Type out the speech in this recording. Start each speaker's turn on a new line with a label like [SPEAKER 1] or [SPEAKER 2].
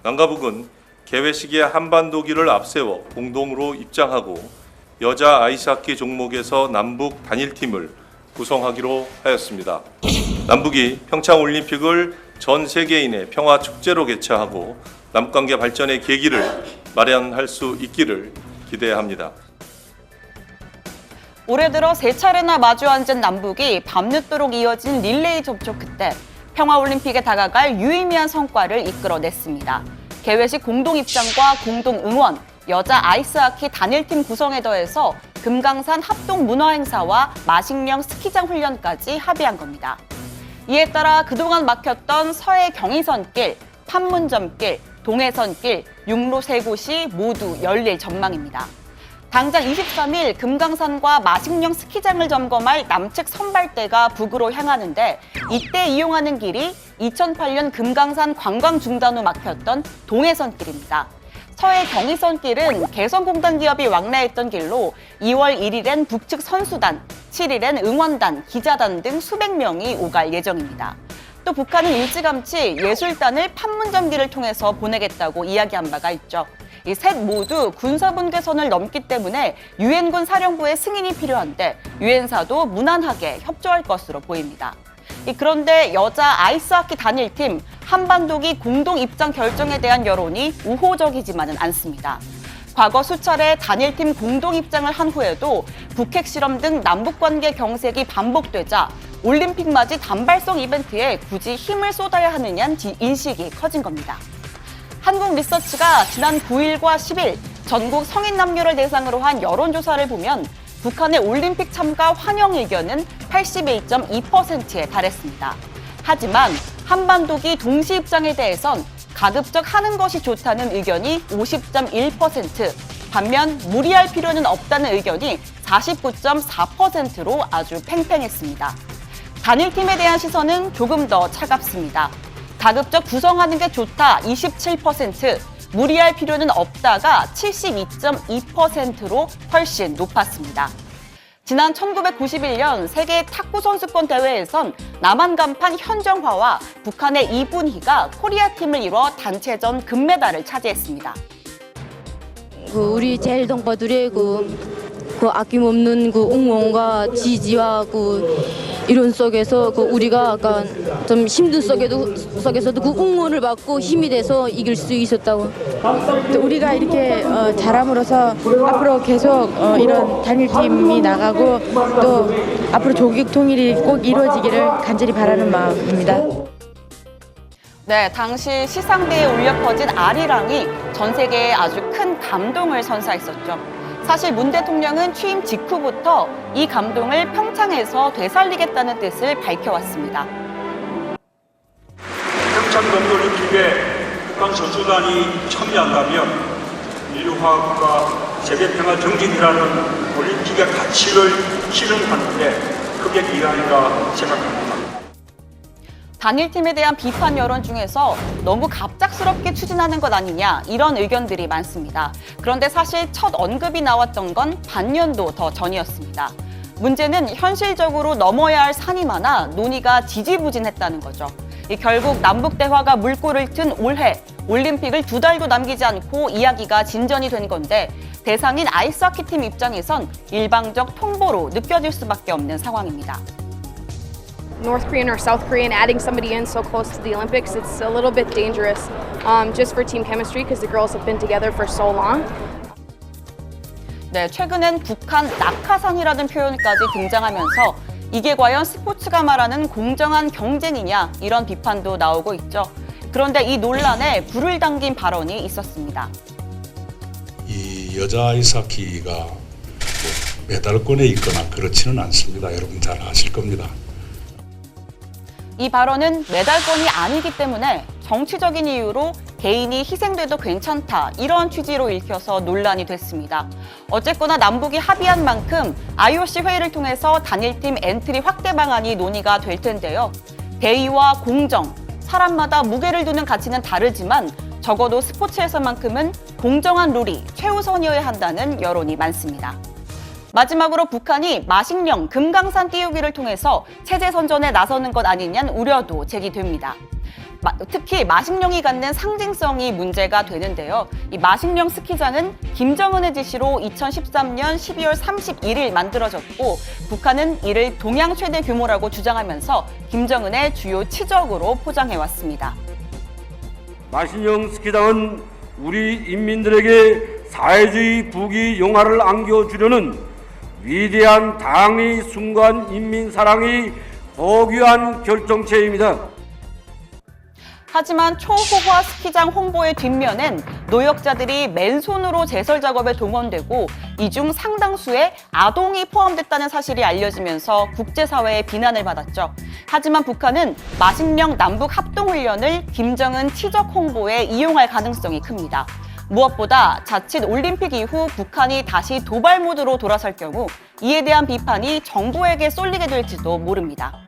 [SPEAKER 1] 남가북은 개회 시기에 한반도기를 앞세워 공동으로 입장하고 여자 아이스하키 종목에서 남북 단일팀을 구성하기로 하였습니다. 남북이 평창올림픽을 전 세계인의 평화 축제로 개최하고 남북관계 발전의 계기를 마련할 수 있기를 기대합니다.
[SPEAKER 2] 올해 들어 세 차례나 마주 앉은 남북이 밤늦도록 이어진 릴레이 접촉 끝에 평화올림픽에 다가갈 유의미한 성과를 이끌어냈습니다. 개회식 공동 입장과 공동 응원, 여자 아이스하키 단일팀 구성에 더해서 금강산 합동 문화행사와 마식령 스키장 훈련까지 합의한 겁니다. 이에 따라 그동안 막혔던 서해 경의선길, 판문점길, 동해선길, 육로 세 곳이 모두 열릴 전망입니다. 당장 23일 금강산과 마식령 스키장을 점검할 남측 선발대가 북으로 향하는데 이때 이용하는 길이 2008년 금강산 관광 중단 후 막혔던 동해선길입니다. 서해 경의선길은 개성공단 기업이 왕래했던 길로 2월 1일엔 북측 선수단, 7일엔 응원단, 기자단 등 수백 명이 오갈 예정입니다. 또 북한은 일찌감치 예술단을 판문점길을 통해서 보내겠다고 이야기한 바가 있죠. 이 셋 모두 군사분계선을 넘기 때문에 유엔군 사령부의 승인이 필요한데 유엔사도 무난하게 협조할 것으로 보입니다. 그런데 여자 아이스하키 단일팀 한반도기 공동 입장 결정에 대한 여론이 우호적이지만은 않습니다. 과거 수차례 단일팀 공동 입장을 한 후에도 북핵 실험 등 남북관계 경색이 반복되자 올림픽 맞이 단발성 이벤트에 굳이 힘을 쏟아야 하느냐는 인식이 커진 겁니다. 한국리서치가 지난 9일과 10일 전국 성인 남녀를 대상으로 한 여론조사를 보면 북한의 올림픽 참가 환영 의견은 82.2%에 달했습니다. 하지만 한반도기 동시 입장에 대해선 가급적 하는 것이 좋다는 의견이 50.1%, 반면 무리할 필요는 없다는 의견이 49.4%로 아주 팽팽했습니다. 단일팀에 대한 시선은 조금 더 차갑습니다. 가급적 구성하는 게 좋다 27%, 무리할 필요는 없다가 72.2%로 훨씬 높았습니다. 지난 1991년 세계 탁구 선수권 대회에선 남한 간판 현정화와 북한의 이분희가 코리아팀을 이뤄 단체전 금메달을 차지했습니다.
[SPEAKER 3] 우리 제일 동포들의 그 아낌없는 그 응원과 지지와 그 이론 속에서 우리가 약간 좀 힘든 속에서도 그 응원을 받고 힘이 돼서 이길 수 있었다고.
[SPEAKER 4] 우리가 이렇게 잘함으로써 앞으로 계속 이런 단일팀이 나가고 또 앞으로 조국 통일이 꼭 이루어지기를 간절히 바라는 마음입니다.
[SPEAKER 2] 네, 당시 시상대에 울려 퍼진 아리랑이 전 세계에 아주 큰 감동을 선사했었죠. 사실 문 대통령은 취임 직후부터 이 감동을 평창에서 되살리겠다는 뜻을 밝혀왔습니다.
[SPEAKER 5] 평창 동계올림픽에 북한 선수단이 참여한다면 인류화학과 세계평화 정진이라는 올림픽의 가치를 실현하는 데 크게 기여하리라 생각합니다.
[SPEAKER 2] 단일팀에 대한 비판 여론 중에서 너무 갑작스럽게 추진하는 것 아니냐 이런 의견들이 많습니다. 그런데 사실 첫 언급이 나왔던 건 반년도 더 전이었습니다. 문제는 현실적으로 넘어야 할 산이 많아 논의가 지지부진했다는 거죠. 결국 남북 대화가 물꼬를 튼 올해 올림픽을 2달도 남기지 않고 이야기가 진전이 된 건데 대상인 아이스하키팀 입장에선 일방적 통보로 느껴질 수밖에 없는 상황입니다.
[SPEAKER 6] North Korean or South Korean adding somebody in so close to the Olympics, it's a little bit dangerous just for team chemistry because the girls have been together for so long.
[SPEAKER 2] 네, 최근엔 북한 낙하산이라는 표현까지 등장하면서 이게 과연 스포츠가 말하는 공정한 경쟁이냐 이런 비판도 나오고 있죠. 그런데 이 논란에 불을 당긴 발언이 있었습니다.
[SPEAKER 7] 이 여자 아이스하키가 뭐 메달권에 있거나 그렇지는 않습니다. 여러분 잘 아실 겁니다.
[SPEAKER 2] 이 발언은 메달권이 아니기 때문에 정치적인 이유로 개인이 희생돼도 괜찮다 이런 취지로 읽혀서 논란이 됐습니다. 어쨌거나 남북이 합의한 만큼 IOC 회의를 통해서 단일팀 엔트리 확대 방안이 논의가 될 텐데요. 대의와 공정, 사람마다 무게를 두는 가치는 다르지만 적어도 스포츠에서만큼은 공정한 룰이 최우선이어야 한다는 여론이 많습니다. 마지막으로 북한이 마식령, 금강산 띄우기를 통해서 체제 선전에 나서는 것 아니냐는 우려도 제기됩니다. 특히 마식령이 갖는 상징성이 문제가 되는데요. 이 마식령 스키장은 김정은의 지시로 2013년 12월 31일 만들어졌고 북한은 이를 동양 최대 규모라고 주장하면서 김정은의 주요 치적으로 포장해왔습니다.
[SPEAKER 8] 마식령 스키장은 우리 인민들에게 사회주의 부귀 영화를 안겨주려는 위대한 당리 순간 인민사랑이 고귀한 결정체입니다.
[SPEAKER 2] 하지만 초호화 스키장 홍보의 뒷면엔 노역자들이 맨손으로 제설 작업에 동원되고 이 중 상당수에 아동이 포함됐다는 사실이 알려지면서 국제사회의 비난을 받았죠. 하지만 북한은 마식령 남북 합동훈련을 김정은 치적 홍보에 이용할 가능성이 큽니다. 무엇보다 자칫 올림픽 이후 북한이 다시 도발 모드로 돌아설 경우 이에 대한 비판이 정부에게 쏠리게 될지도 모릅니다.